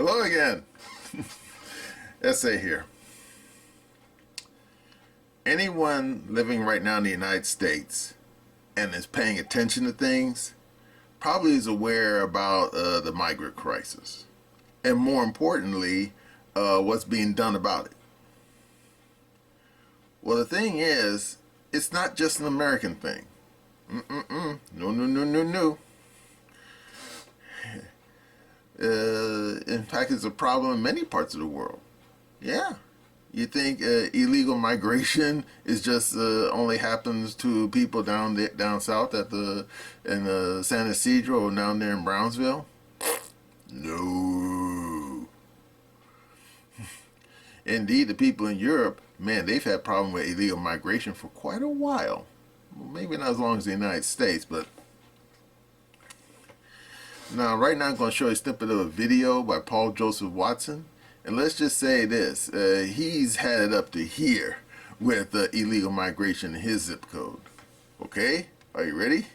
Hello again. Essay here. Anyone living right now in the United States and is paying attention to things probably is aware about the migrant crisis. And more importantly, what's being done about it. Well, the thing is, it's not just an American thing. No. In fact, it's a problem in many parts of the world. Yeah. You think illegal migration is just only happens to people down south in San Ysidro or down there in Brownsville? No. Indeed, the people in Europe, man, they've had problems with illegal migration for quite a while. Well, maybe not as long as the United States, but now right now I'm going to show you a snippet of a video by Paul Joseph Watson. And let's just say this, he's had it up to here with illegal migration in his zip code. Okay, are you ready?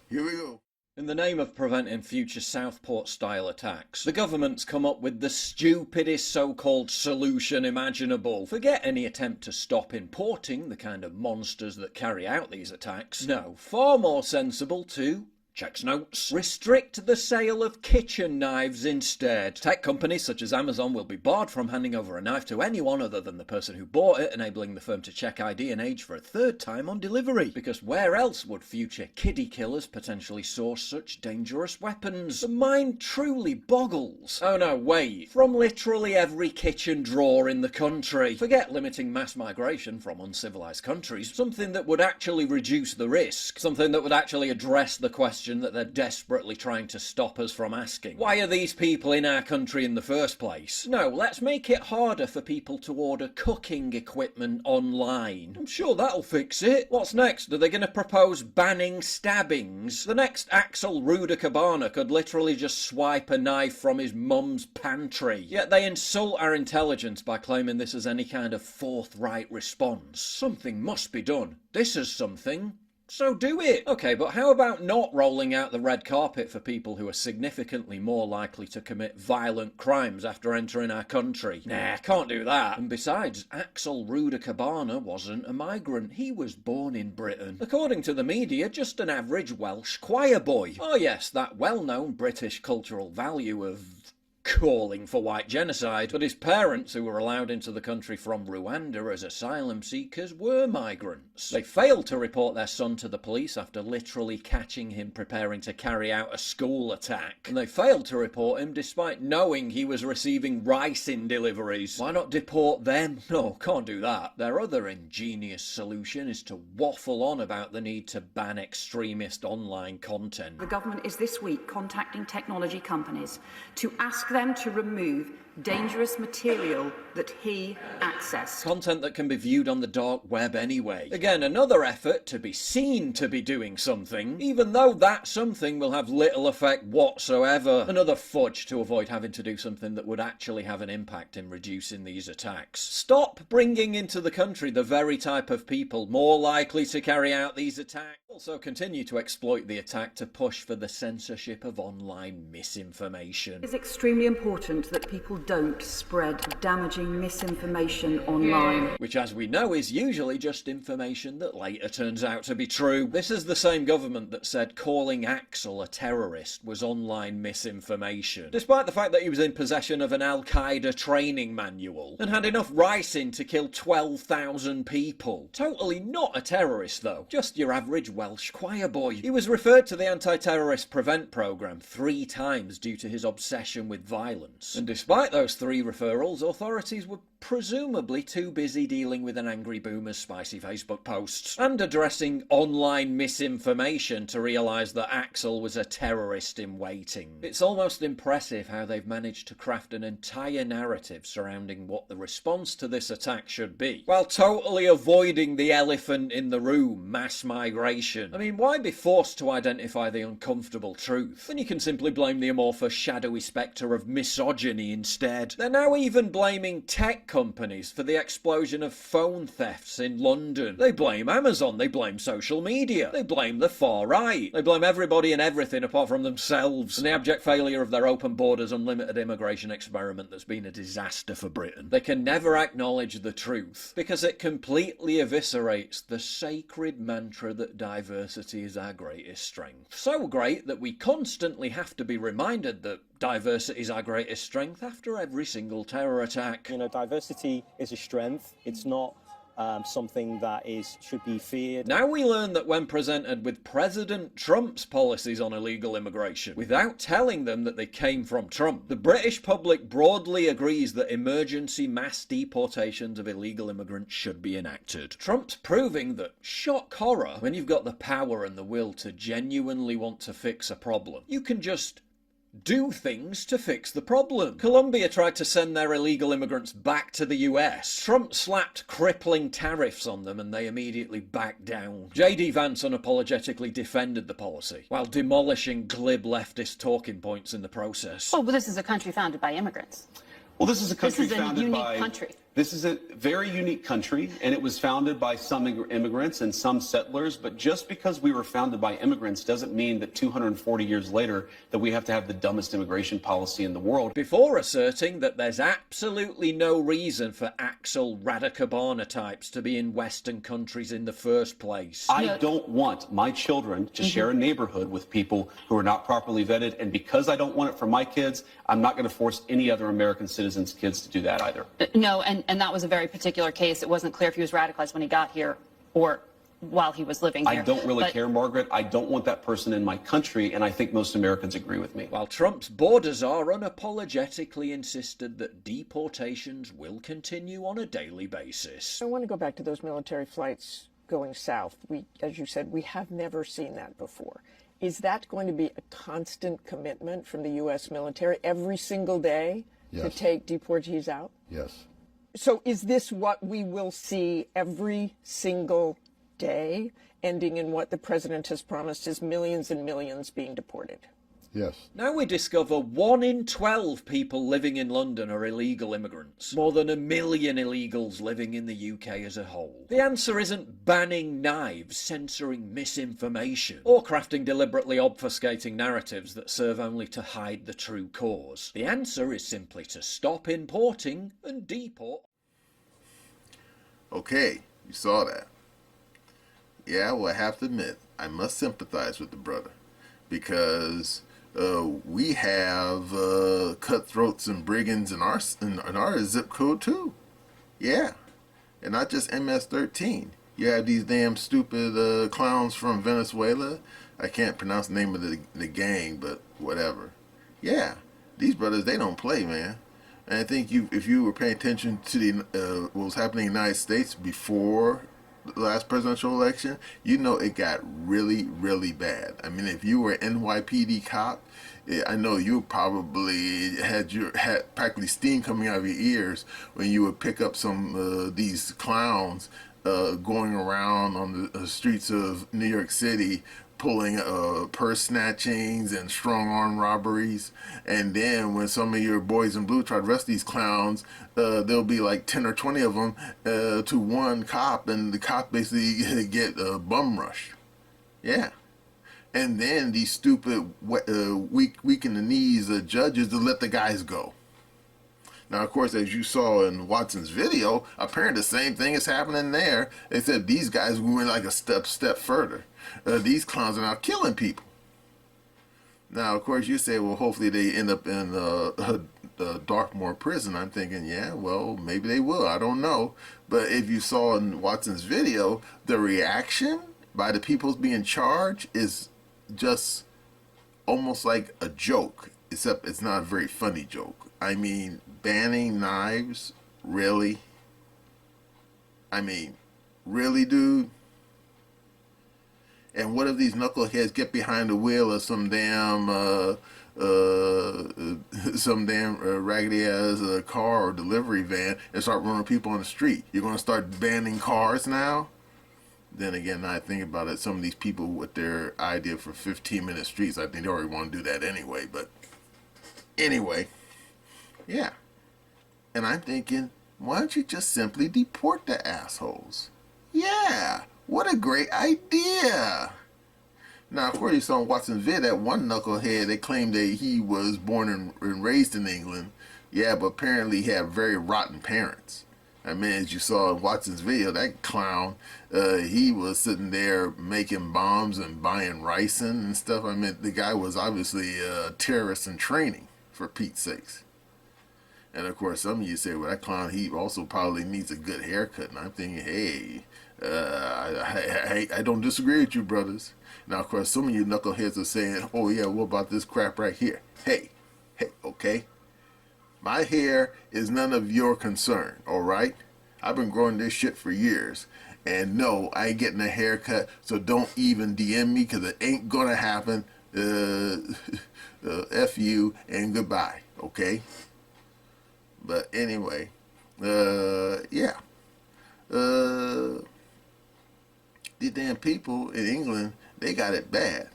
Here we go. In the name of preventing future Southport-style attacks, the government's come up with the stupidest so-called solution imaginable. Forget any attempt to stop importing the kind of monsters that carry out these attacks. No, far more sensible to... checks notes. Restrict the sale of kitchen knives instead. Tech companies such as Amazon will be barred from handing over a knife to anyone other than the person who bought it, enabling the firm to check ID and age for a third time on delivery. Because where else would future kiddie killers potentially source such dangerous weapons? The mind truly boggles. Oh no, wait. From literally every kitchen drawer in the country. Forget limiting mass migration from uncivilized countries. Something that would actually reduce the risk. Something that would actually address the question that they're desperately trying to stop us from asking. Why are these people in our country in the first place? No, let's make it harder for people to order cooking equipment online. I'm sure that'll fix it. What's next? Are they going to propose banning stabbings? The next Axel Rudakabana could literally just swipe a knife from his mum's pantry. Yet they insult our intelligence by claiming this as any kind of forthright response. Something must be done. This is something. So do it! Okay, but how about not rolling out the red carpet for people who are significantly more likely to commit violent crimes after entering our country? Nah, can't do that. And besides, Axel Rudakabana wasn't a migrant. He was born in Britain. According to the media, just an average Welsh choir boy. Oh yes, that well-known British cultural value of calling for white genocide, but his parents, who were allowed into the country from Rwanda as asylum seekers, were migrants. They failed to report their son to the police after literally catching him preparing to carry out a school attack. And they failed to report him despite knowing he was receiving rice in deliveries. Why not deport them? No, can't do that. Their other ingenious solution is to waffle on about the need to ban extremist online content. The government is this week contacting technology companies to ask them to remove dangerous material that he accessed. Content that can be viewed on the dark web anyway. Again, another effort to be seen to be doing something, even though that something will have little effect whatsoever. Another fudge to avoid having to do something that would actually have an impact in reducing these attacks. Stop bringing into the country the very type of people more likely to carry out these attacks. Also continue to exploit the attack to push for the censorship of online misinformation. It is extremely important that people don't spread damaging misinformation online. Which, as we know, is usually just information that later turns out to be true. This is the same government that said calling Axel a terrorist was online misinformation, despite the fact that he was in possession of an Al-Qaeda training manual and had enough rice in to kill 12,000 people. Totally not a terrorist, though. Just your average Welsh choir boy. He was referred to the Anti-Terrorist Prevent programme 3 times due to his obsession with violence. And despite those 3 referrals, authorities were presumably too busy dealing with an angry boomer's spicy Facebook posts and addressing online misinformation to realise that Axel was a terrorist in waiting. It's almost impressive how they've managed to craft an entire narrative surrounding what the response to this attack should be, while totally avoiding the elephant in the room, mass migration. I mean, why be forced to identify the uncomfortable truth when you can simply blame the amorphous shadowy spectre of of misogyny instead. They're now even blaming tech companies for the explosion of phone thefts in London. They blame Amazon, they blame social media, they blame the far right, they blame everybody and everything apart from themselves, and the abject failure of their open borders, unlimited immigration experiment that's been a disaster for Britain. They can never acknowledge the truth because it completely eviscerates the sacred mantra that diversity is our greatest strength. So great that we constantly have to be reminded that diversity is our greatest strength after every single terror attack. You know, diversity is a strength. It's not something that should be feared. Now we learn that when presented with President Trump's policies on illegal immigration, without telling them that they came from Trump, the British public broadly agrees that emergency mass deportations of illegal immigrants should be enacted. Trump's proving that, shock horror, when you've got the power and the will to genuinely want to fix a problem, you can just do things to fix the problem. Colombia tried to send their illegal immigrants back to the US. Trump slapped crippling tariffs on them and they immediately backed down. J.D. Vance unapologetically defended the policy, while demolishing glib leftist talking points in the process. Oh, but this is a country founded by immigrants. Well, this is a country founded by... This is a unique country. This is a very unique country, and it was founded by some immigrants and some settlers, but just because we were founded by immigrants doesn't mean that 240 years later that we have to have the dumbest immigration policy in the world. Before asserting that there's absolutely no reason for Axel Radicabana types to be in Western countries in the first place. I don't want my children to share a neighborhood with people who are not properly vetted, and because I don't want it for my kids, I'm not going to force any other American citizens' kids to do that either. No, and that was a very particular case. It wasn't clear if he was radicalized when he got here or while he was living here. I don't really care, Margaret. I don't want that person in my country, and I think most Americans agree with me. While Trump's border czar unapologetically insisted that deportations will continue on a daily basis. I want to go back to those military flights going south. As you said, we have never seen that before. Is that going to be a constant commitment from the U.S. military every single day to take deportees out? Yes. So is this what we will see every single day, ending in what the president has promised is millions and millions being deported? Yes. Now we discover 1 in 12 people living in London are illegal immigrants. More than 1 million illegals living in the UK as a whole. The answer isn't banning knives, censoring misinformation, or crafting deliberately obfuscating narratives that serve only to hide the true cause. The answer is simply to stop importing and deport. Okay, you saw that. Yeah, well, I have to admit, I must sympathize with the brother, because we have cutthroats and brigands in our zip code too. Yeah, and not just MS-13. You have these damn stupid clowns from Venezuela. I can't pronounce the name of the gang, but whatever. Yeah, these brothers, they don't play, man. And I think if you were paying attention to what was happening in the United States before the last presidential election, you know it got really, really bad. I mean, if you were an NYPD cop, I know you probably had practically steam coming out of your ears when you would pick up some these clowns going around on the streets of New York City, pulling purse snatchings and strong arm robberies. And then when some of your boys in blue try to arrest these clowns, there'll be like 10 or 20 of them to one cop, and the cop basically get a bum rush. Yeah. And then these stupid weak in the knees judges to let the guys go. Now, of course, as you saw in Watson's video, apparently the same thing is happening there, except these guys went like a step further. These clowns are now killing people. Now, of course, you say, well, hopefully they end up in Dartmoor prison. I'm thinking, yeah, well, maybe they will. I don't know. But if you saw in Watson's video, the reaction by the people being charged is just almost like a joke, except it's not a very funny joke. I mean, banning knives? Really? I mean, really, dude? And what if these knuckleheads get behind the wheel of some damn raggedy ass car or delivery van and start running people on the street? You're going to start banning cars now? Then again, I think about it, some of these people with their idea for 15-minute streets, I think they already want to do that anyway. But anyway, Yeah. And I'm thinking, why don't you just simply deport the assholes? Yeah, what a great idea. Now, of course, you saw in Watson's vid that one knucklehead, they claimed that he was born and raised in England. Yeah, but apparently he had very rotten parents. I mean, as you saw in Watson's video, that clown, he was sitting there making bombs and buying ricin and stuff. I mean, the guy was obviously a terrorist in training, for Pete's sakes. And of course, some of you say, well, that clown, he also probably needs a good haircut. And I'm thinking, hey, I don't disagree with you, brothers. Now, of course, some of you knuckleheads are saying, oh, yeah, what about this crap right here? Hey, okay? My hair is none of your concern, all right? I've been growing this shit for years. And no, I ain't getting a haircut, so don't even DM me because it ain't going to happen. F you and goodbye, okay? But anyway, yeah. The damn people in England, they got it bad.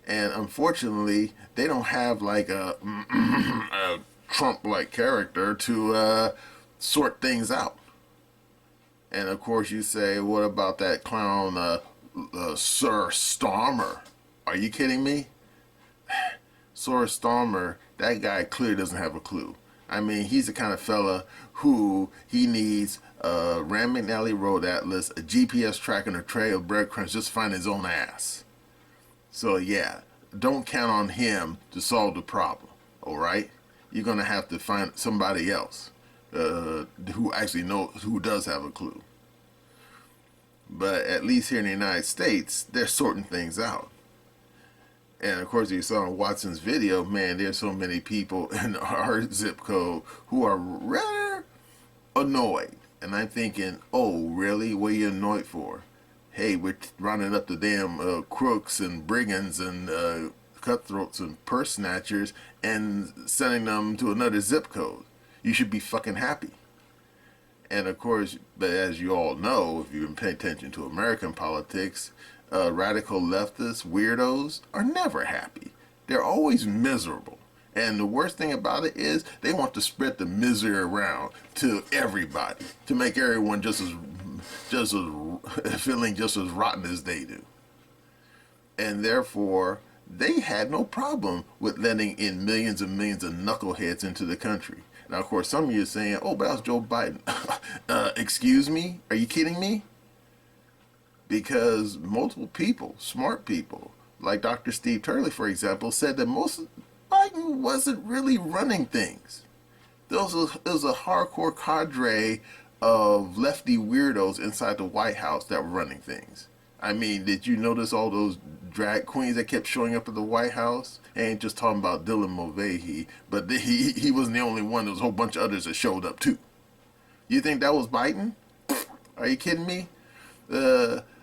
And unfortunately, they don't have like a, a Trump-like character to sort things out. And of course you say, what about that clown, Sir Starmer? Are you kidding me? Sir Starmer, that guy clearly doesn't have a clue. I mean, he's the kind of fella who he needs a Rand McNally Road Atlas, a GPS tracker, and a trail of breadcrumbs just to find his own ass. So yeah, don't count on him to solve the problem, all right? You're going to have to find somebody else who actually knows, who does have a clue. But at least here in the United States, they're sorting things out. And of course, you saw in Watson's video, man, there's so many people in our zip code who are rather annoyed. And I'm thinking, oh, really? What are you annoyed for? Hey, we're rounding up the damn crooks and brigands and cutthroats and purse snatchers and sending them to another zip code. You should be fucking happy. And of course, but as you all know, if you've been paying attention to American politics, radical leftists, weirdos, are never happy. They're always miserable. And the worst thing about it is they want to spread the misery around to everybody, to make everyone just as feeling just as rotten as they do. And therefore, they had no problem with letting in millions and millions of knuckleheads into the country. Now, of course, some of you are saying, oh, but that was Joe Biden. Excuse me? Are you kidding me? Because multiple people, smart people, like Dr. Steve Turley, for example, said that Biden wasn't really running things. It was a hardcore cadre of lefty weirdos inside the White House that were running things. I mean, did you notice all those drag queens that kept showing up at the White House? I ain't just talking about Dylan Mulvaney, but he wasn't the only one. There was a whole bunch of others that showed up too. You think that was Biden? Are you kidding me?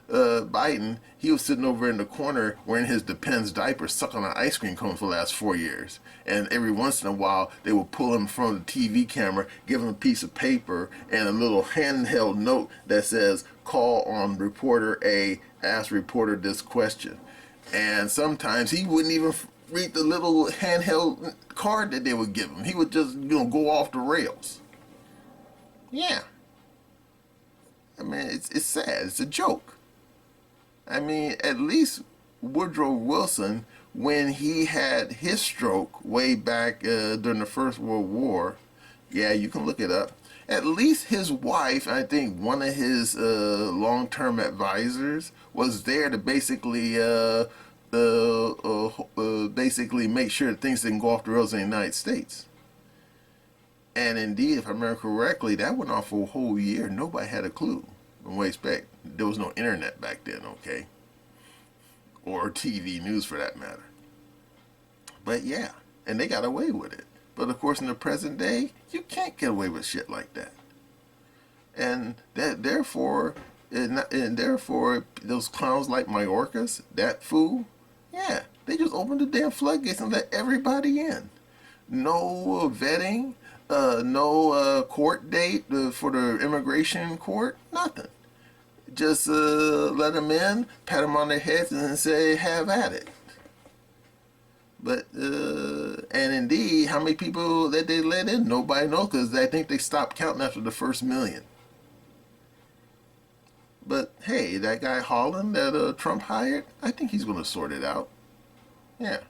Biden, he was sitting over in the corner wearing his Depends diaper, sucking on an ice cream cone for the last 4 years. And every once in a while, they would pull him from the TV camera, give him a piece of paper and a little handheld note that says, call on reporter A, ask reporter this question. And sometimes he wouldn't even read the little handheld card that they would give him. He would just, go off the rails. Yeah. I mean, it's sad. It's a joke. I mean, at least Woodrow Wilson, when he had his stroke way back during the First World War, yeah, you can look it up. At least his wife, I think one of his long-term advisors, was there to basically make sure that things didn't go off the rails in the United States. And indeed, if I remember correctly, that went on for a whole year. Nobody had a clue. In what respect, there was no internet back then, okay? Or TV news for that matter. But yeah, and they got away with it. But of course, in the present day, you can't get away with shit like that. And therefore, those clowns like Mayorkas, that fool, yeah, they just opened the damn floodgates and let everybody in. No vetting, no court date for the immigration court, nothing. Just let them in, pat them on their heads, and say, have at it. But And indeed, how many people that they let in, nobody knows, because I think they stopped counting after the first million. But hey, that guy Holland that Trump hired, I think he's going to sort it out. Yeah.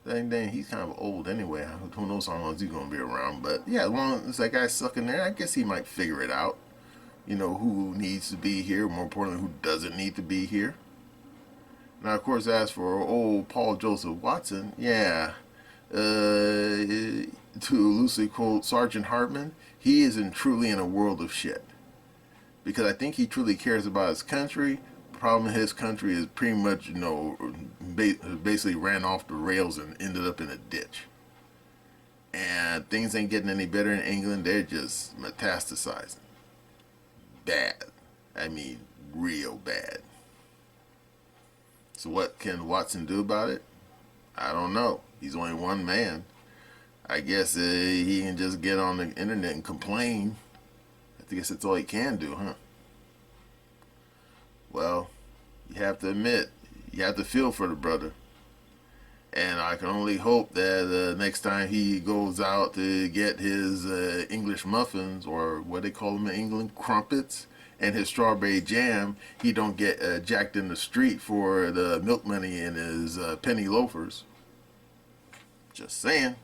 Then he's kind of old anyway. Who knows how long he's going to be around. But yeah, as long as that guy's stuck in there, I guess he might figure it out. You know, who needs to be here, more importantly, who doesn't need to be here. Now, of course, as for old Paul Joseph Watson, yeah, to loosely quote Sergeant Hartman, he isn't truly in a world of shit. Because I think he truly cares about his country. The problem in his country is pretty much, you know, basically ran off the rails and ended up in a ditch. And things ain't getting any better in England. They're just metastasizing. Bad. I mean, real bad. So what can Watson do about it? I don't know. He's only one man. I guess he can just get on the internet and complain. I guess that's all he can do, huh? Well, you have to admit, you have to feel for the brother. And I can only hope that next time he goes out to get his English muffins, or what they call them in England, crumpets, and his strawberry jam, he don't get jacked in the street for the milk money and his penny loafers. Just saying.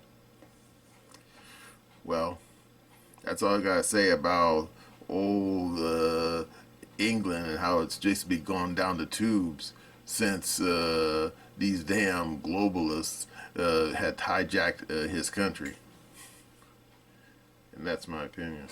Well, that's all I gotta say about old England and how it's just been going down the tubes since these damn globalists had hijacked his country. And that's my opinion.